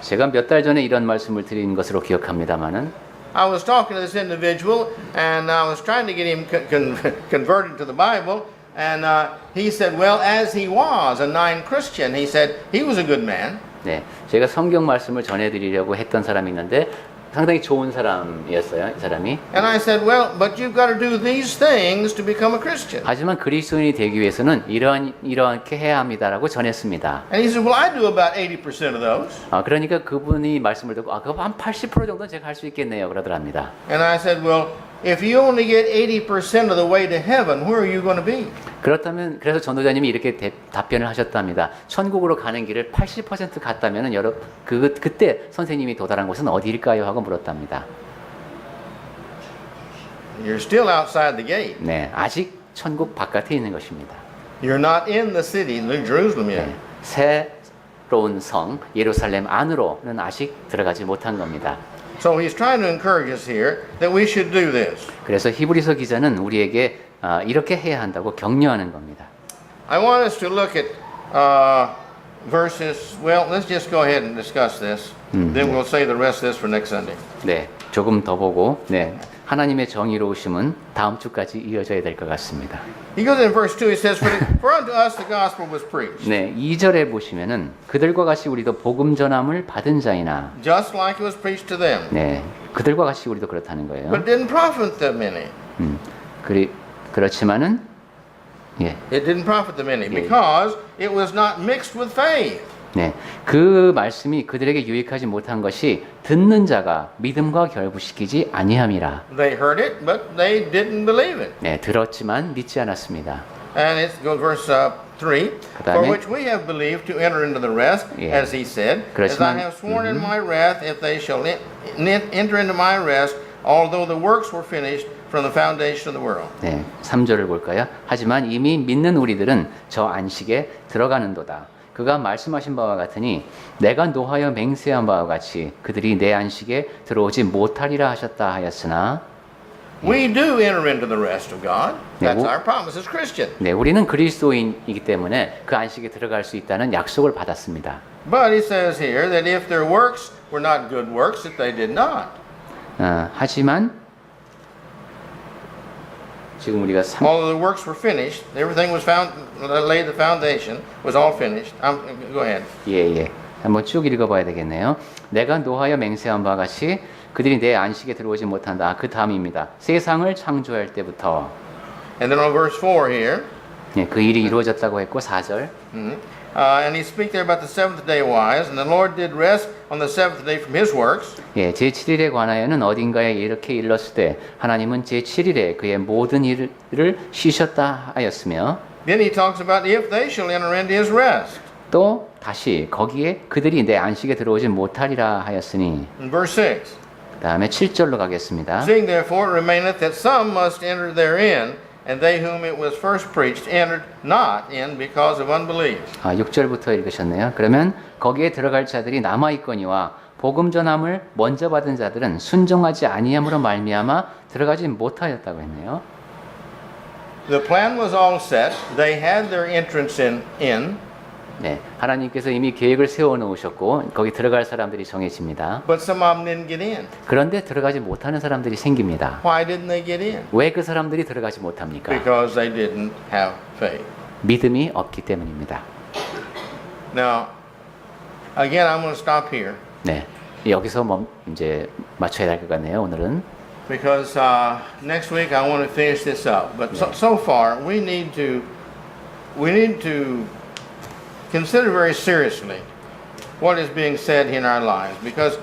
제가 몇 달 전에 이런 말씀을 드린 것으로 기억합니다마는 I was talking to this individual and I was trying to get him converted to the Bible. And he said, well, as he was a non-Christian, he said he was a good man. 네, 제가 성경 말씀을 전해드리려고 했던 사람이 있는데 상당히 좋은 사람이었어요, 이 사람이. And I said, well, but you've got to do these things to become a Christian. 하지만 그리스도인이 되기 위해서는 이렇게 해야 합니다라고 전했습니다. And he said, well, I do about 80% of those. 그러니까 그분이 말씀을 듣고 그거 한 80% 정도는 제가 할 수 있겠네요, 그러더랍니다. And I said, well, if you only get 80% of the way to heaven, where are you going to be? 그렇다면 그래서 전도자님이 이렇게 답변을 하셨답니다. 천국으로 가는 길을 80% 갔다면은 그때 선생님이 도달한 곳은 어디일까요? 하고 물었답니다. You're still outside the gate. 네, 아직 천국 바깥에 있는 것입니다. You're not in the city, New Jerusalem yet. 네, 새로운 성 예루살렘 안으로는 아직 들어가지 못한 겁니다. So he's trying to encourage us here that we should do this. 그래서 히브리서 기자는 우리에게 이렇게 해야 한다고 격려하는 겁니다. I want us to look at verses. Well, let's just go ahead and discuss this. Then we'll save the rest of this for next Sunday. 네, 조금 더 보고 하나님의 정의로우심은 다음 주까지 이어져야 될 것 같습니다. He goes in verse 2. He says, "For unto us the gospel was preached, 네, 2절에 보시면은 그들과 같이 우리도 복음 전함을 받은 자이나 just like it was preached to them, 네, 그들과 같이 우리도 그렇다는 거예요. but it didn't profit them any. 그렇지만은 예, It didn't profit them any because it was not mixed with faith." 네, 그 말씀이 그들에게 유익하지 못한 것이 듣는 자가 믿음과 결부시키지 아니함이라. They heard it, but they didn't believe it. 네, 들었지만 믿지 않았습니다. And it goes verse 3. For 그다음에- which we have believed to enter into the rest, 예. as he said, as I 그렇지만- have sworn in my wrath, if they shall enter into my rest, although the works were finished from the foundation of the world. 네, 3절을 볼까요? 하지만 이미 믿는 우리들은 저 안식에 들어가는도다. 그가 말씀하신 바와 같으니 내가 노하여 맹세한 바와 같이 그들이 내 안식에 들어오지 못하리라 하셨다 하였으나 We do enter into the rest of God. 네, That's our promise as Christians. 네, 우리는 그리스도인이기 때문에 그 안식에 들어갈 수 있다는 약속을 받았습니다. But he says here that if their works were not good works, that they did not. 하지만 지금 우리가 All of the works were finished. Everything was found, laid the foundation, was all finished. Go ahead. 예. 한번 쭉 읽어봐야 되겠네요. 내가 노하여 맹세한 바와 같이 그들이 내 안식에 들어오지 못한다. 그 다음입니다. 세상을 창조할 때부터 And then on verse 4 here, 예, 그 일이 이루어졌다고 했고 4절 and he speak there about the seventh day wise, and the Lord did rest on the seventh day from his works. 예, 제7일에 관하여는 어딘가에 이렇게 일렀을 때 하나님은 제7일에 그의 모든 일을 쉬셨다 하였으며 Then he talks about if they shall enter into his rest. 또 다시 거기에 그들이 내 안식에 들어오지 못하리라 하였으니 In verse 6, 그 다음에 7절로 가겠습니다. seeing therefore it remaineth that some must enter therein, and they whom it was first preached entered not in because of unbelief. 6절부터 읽으셨네요. 그러면 거기에 들어갈 자들이 남아있거니와 복음 전함을 먼저 받은 자들은 순종하지 아니함으로 말미암아 들어가지 못하였다고 했네요. The plan was all set. They had their entrance in. 네, 하나님께서 이미 계획을 세워 놓으셨고 거기 들어갈 사람들이 정해집니다. But some of them didn't get in. 그런데 들어가지 못하는 사람들이 생깁니다. Why didn't they get in? 왜 그 사람들이 들어가지 못합니까? Because they didn't have faith. 믿음이 없기 때문입니다. Now, again, I'm going to stop here 네, 여기서 이제 맞춰야 될 것 같네요. 오늘은 because next week I want to finish this up. But so far, we need to consider very seriously what is being said in our lives, because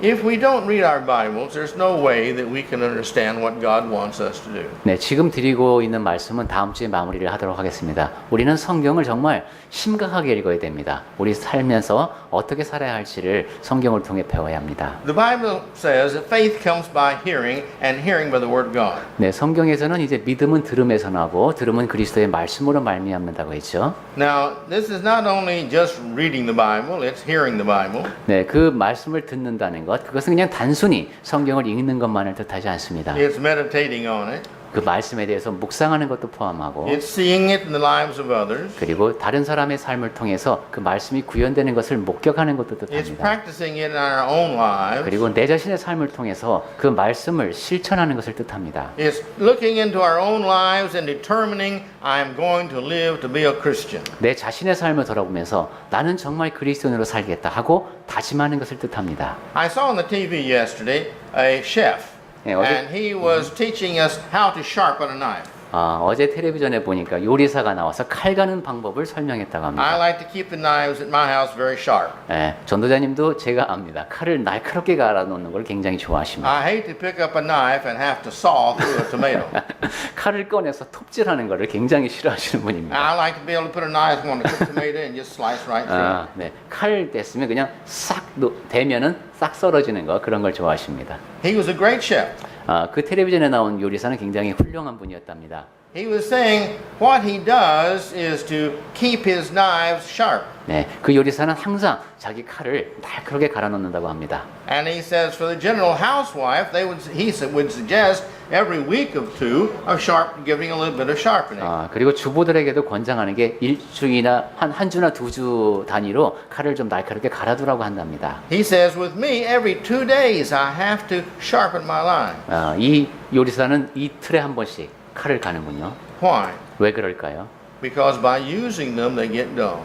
if we don't read our Bibles, there's no way that we can understand what God wants us to do. 네, 지금 드리고 있는 말씀은 다음 주에 마무리를 하도록 하겠습니다. 우리는 성경을 정말 심각하게 읽어야 됩니다. 우리 살면서 어떻게 살아야 할지를 성경을 통해 배워야 합니다. The Bible says that faith comes by hearing, and hearing by the Word of God. 네, 성경에서는 이제 믿음은 들음에서 나고 들음은 그리스도의 말씀으로 말미암는다고 했죠. Now, this is not only just reading the Bible, it's hearing the Bible. 네, 그 말씀을 듣는다는 것, 그것은 그냥 단순히 성경을 읽는 것만을 뜻하지 않습니다. It's meditating on it. 그 말씀에 대해서 묵상하는 것도 포함하고 It's seeing it in the lives of others. 그리고 다른 사람의 삶을 통해서 그 말씀이 구현되는 것을 목격하는 것도 It's 뜻합니다. practicing it in our own lives. 그리고 내 자신의 삶을 통해서 그 말씀을 실천하는 것을 뜻합니다. It's looking into our own lives and determining I'm going to live to be a Christian. 내 자신의 삶을 돌아보면서 나는 정말 그리스도인으로 살겠다 하고 다짐하는 것을 뜻합니다. I saw on the TV yesterday a chef, 네, 어제 and he was teaching us how to sharpen a knife. 어제 텔레비전에 보니까 요리사가 나와서 칼 가는 방법을 설명했다고 I 합니다. like to keep the knives at my house very sharp. 전도자님도 제가 압니다. 칼을 날카롭게 갈아 놓는 걸 굉장히 좋아하십니다. I hate to pick up a knife and have to saw through a tomato. 칼을 꺼내서 톱질하는 것을 굉장히 싫어하시는 분입니다. I like to be able to put a knife on a cooked tomato and just slice right through. 네. 칼 됐으면 그냥 싹 대면은 싹 썰어지는 거 그런 걸 좋아하십니다. He was a great chef. 그 텔레비전에 나온 요리사는 굉장히 훌륭한 분이었답니다. He was saying what he does is to keep his knives sharp. 네, 그 요리사는 항상 자기 칼을 날카롭게 갈아 넣는다고 합니다. And he says for the general housewife, he would suggest every week of two of giving a little bit of sharpening. 그리고 주부들에게도 권장하는 게 일주이나 한 주나 2주 단위로 칼을 좀 날카롭게 갈아두라고 한답니다. He says with me, every 2 days I have to sharpen my line. 이 요리사는 이틀에 한 번씩 칼을 가는군요. Why? 왜 그럴까요? Because by using them, they get dull.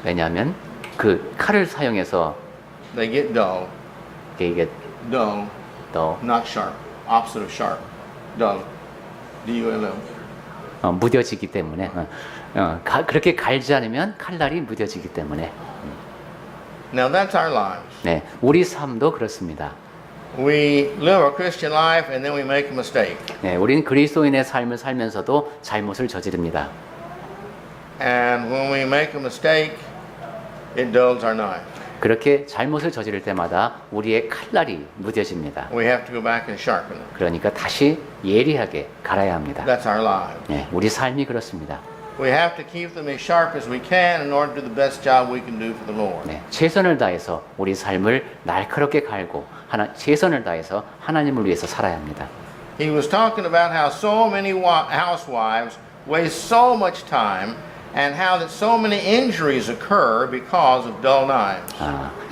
왜냐하면 그 칼을 사용해서 They get dull. 이게 Dull, 더 not sharp. Opposite of sharp. Dull. D-U-L-L. 무뎌지기 때문에 그렇게 갈지 않으면 칼날이 무뎌지기 때문에 Now that's our lives. 네, 우리 삶도 그렇습니다. We live a Christian life and then we make a mistake. 네, 우리는 그리스도인의 삶을 살면서도 잘못을 저지릅니다. And when we make a mistake, it dulls our knife. 그렇게 잘못을 저지를 때마다 우리의 칼날이 무뎌집니다. We have to go back and sharpen it. 그러니까 다시 예리하게 갈아야 합니다. That's our lives. 네, 우리 삶이 그렇습니다. We have to keep them as sharp as we can in order to do the best job we can do for the Lord. 네, 최선을 다해서 우리 삶을 날카롭게 갈고 최선을 다해서 하나님을 위해서 살아야 합니다. He was talking about how so many housewives waste so much time and how that so many injuries occur because of dull knives.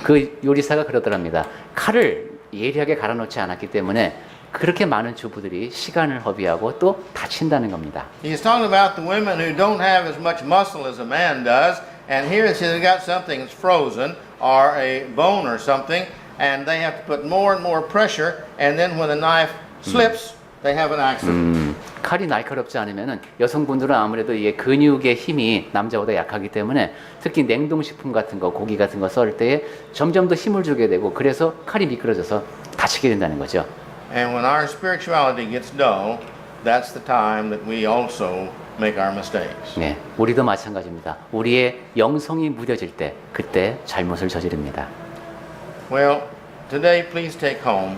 그 요리사가 그러더랍니다. 칼을 예리하게 갈아놓지 않았기 때문에 그렇게 많은 주부들이 시간을 허비하고 또 다친다는 겁니다. He's talking about the women who don't have as much muscle as a man does, and here it says they've got something that's frozen or a bone or something, and they have to put more and more pressure, and then when the knife slips, they have an accident. 칼이 날카롭지 않으면은 여성분들은 아무래도 이게 근육의 힘이 남자보다 약하기 때문에 특히 냉동식품 같은 거, 고기 같은 거 썰 때에 점점 더 힘을 주게 되고 그래서 칼이 미끄러져서 다치게 된다는 거죠. And when our spirituality gets dull, that's the time that we also make our mistakes. 네, 우리도 마찬가지입니다. 우리의 영성이 무뎌질 때 그때 잘못을 저지릅니다. Well, today please take home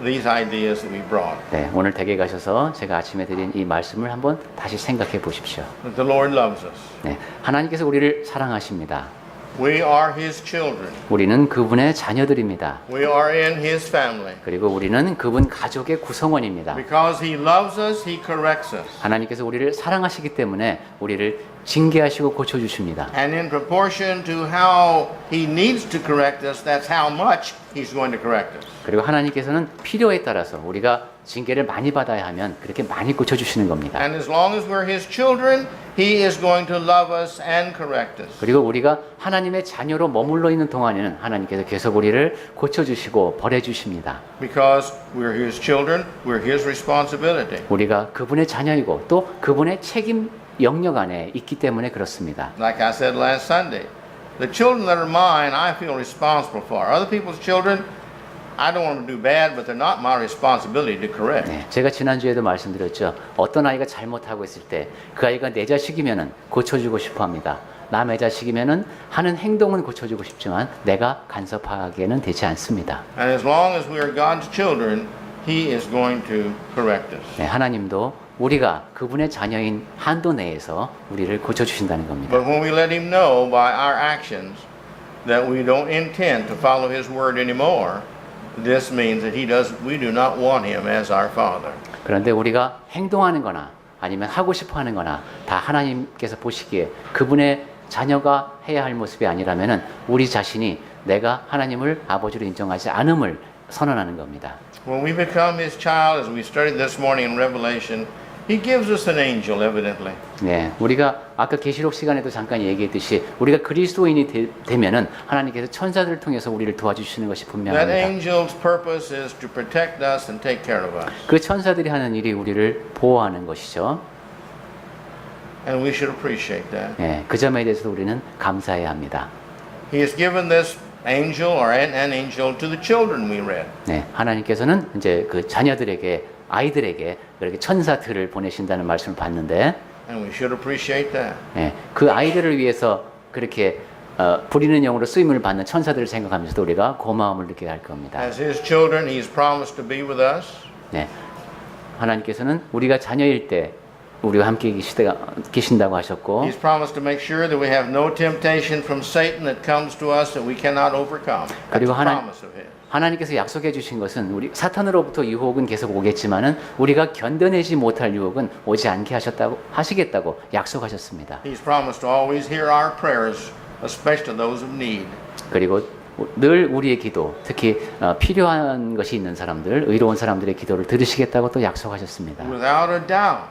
these ideas that we brought. 네, 오늘 댁에 가셔서 제가 아침에 드린 이 말씀을 한번 다시 생각해 보십시오. That the Lord loves us. 네, 하나님께서 우리를 사랑하십니다. We are His children. 우리는 그분의 자녀들입니다. We are in His family. 그리고 우리는 그분 가족의 구성원입니다. Because He loves us, He corrects us. 하나님께서 우리를 사랑하시기 때문에 우리를 징계하시고 고쳐주십니다. And in proportion to how He needs to correct us, that's how much He's going to correct us. 그리고 하나님께서는 필요에 따라서 우리가 징계를 많이 받아야 하면 그렇게 많이 고쳐주시는 겁니다. And as long as we're His children, He is going to love us and correct us. 그리고 우리가 하나님의 자녀로 머물러 있는 동안에는 하나님께서 계속 우리를 고쳐주시고 벌해주십니다. Because we're His children, we're His responsibility. 우리가 그분의 자녀이고 또 그분의 책임 영역 안에 있기 때문에 그렇습니다. Like I said last Sunday, the children that are mine, I feel responsible for. Other people's children, I don't want to do bad, but they're not my responsibility to correct. 네, 제가 지난주에도 말씀드렸죠. 어떤 아이가 잘못하고 있을 때 그 아이가 내 자식이면은 고쳐주고 싶어 합니다. 남의 자식이면은 하는 행동은 고쳐주고 싶지만 내가 간섭하기에는 되지 않습니다. And as long as we are God's children, He is going to correct us. 네, 하나님도 우리가 그분의 자녀인 한도 내에서 우리를 고쳐주신다는 겁니다. But when we let Him know by our actions that we don't intend to follow His word anymore, this means that we do not want Him as our Father. 그런데 우리가 행동하는 거나 아니면 하고 싶어 하는 거나 다 하나님께서 보시기에 그분의 자녀가 해야 할 모습이 아니라면은 우리 자신이 내가 하나님을 아버지로 인정하지 않음을 선언하는 겁니다. When we become His child, as we studied this morning in Revelation, He gives us an angel, evidently. 네, 우리가 아까 계시록 시간에도 잠깐 얘기했듯이 우리가 그리스도인이 되면은 하나님께서 천사들을 통해서 우리를 도와주시는 것이 That 분명합니다. angel's purpose is to protect us and take care of us. 그 천사들이 하는 일이 우리를 보호하는 것이죠. And we should appreciate that. 네, 그 점에 대해서 우리는 감사해야 합니다. He has given this angel or an angel to the children we read. 네, 하나님께서는 이제 그 자녀들에게 아이들에게 그렇게 천사들을 보내신다는 말씀을 봤는데, And we should appreciate that. 네, 그 아이들을 위해서 그렇게 부리는 영으로 쓰임을 받는 천사들을 생각하면서도 우리가 고마움을 느껴야 할 겁니다. As His children, He's promised to be with us. 네, 하나님께서는 우리가 자녀일 때 우리와 함께 계신다고 하셨고, He's promised to make sure that we have no temptation from Satan that comes to us that we cannot overcome. That's a 그리고 promise of His. 하나님께서 약속해 주신 것은 우리 사탄으로부터 유혹은 계속 오겠지만은 우리가 견뎌내지 못할 유혹은 오지 않게 하시겠다고 약속하셨습니다. He's promised to always hear our prayers, especially those of need. 그리고 늘 우리의 기도, 특히 필요한 것이 있는 사람들, 의로운 사람들의 기도를 들으시겠다고 또 약속하셨습니다. Without a doubt,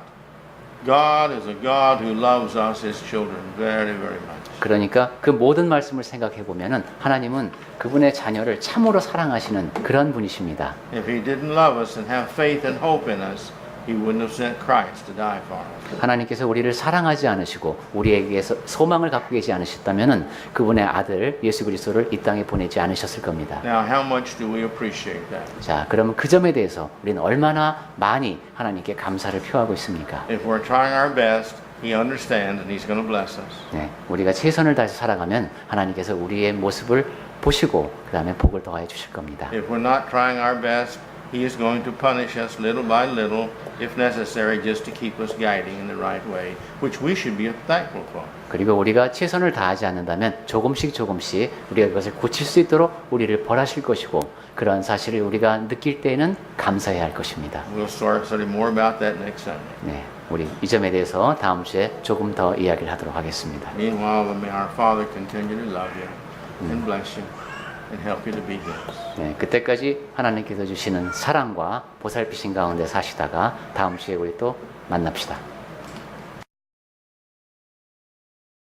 God is a God who loves us, His children, very, very much. 그러니까 그 모든 말씀을 생각해 보면은 하나님은 그분의 자녀를 참으로 사랑하시는 그런 분이십니다. If He didn't love us and have faith and hope in us, He wouldn't have sent Christ to die for us. 하나님께서 우리를 사랑하지 않으시고 우리에게서 소망을 갖고 계시 않으셨다면은 그분의 아들 예수 그리스도를 이 땅에 보내지 않으셨을 겁니다. Now, how much do we appreciate that? 자, 그러면 그 점에 대해서 우리는 얼마나 많이 하나님께 감사를 표하고 있습니까? If we're trying our best, He understands and He's going to bless us. 네, 우리가 최선을 다해서 살아가면 하나님께서 우리의 모습을 보시고 그 다음에 복을 더하여 주실 겁니다. If we're not trying our best, He is going to punish us little by little, if necessary, just to keep us guiding in the right way, which we should be thankful for. 그리고 우리가 최선을 다하지 않는다면 조금씩 우리가 그것을 고칠 수 있도록 우리를 벌하실 것이고 그러한 사실을 우리가 느낄 때에는 감사해야 할 것입니다. We'll start studying more about that next Sunday. 네, 우리 이 점에 대해서 다음 주에 조금 더 이야기를 하도록 하겠습니다. Meanwhile, may our Father continue to love you and bless you and help you to be His. 네, 그때까지 하나님께서 주시는 사랑과 보살피신 가운데 사시다가 다음 주에 우리 또 만납시다.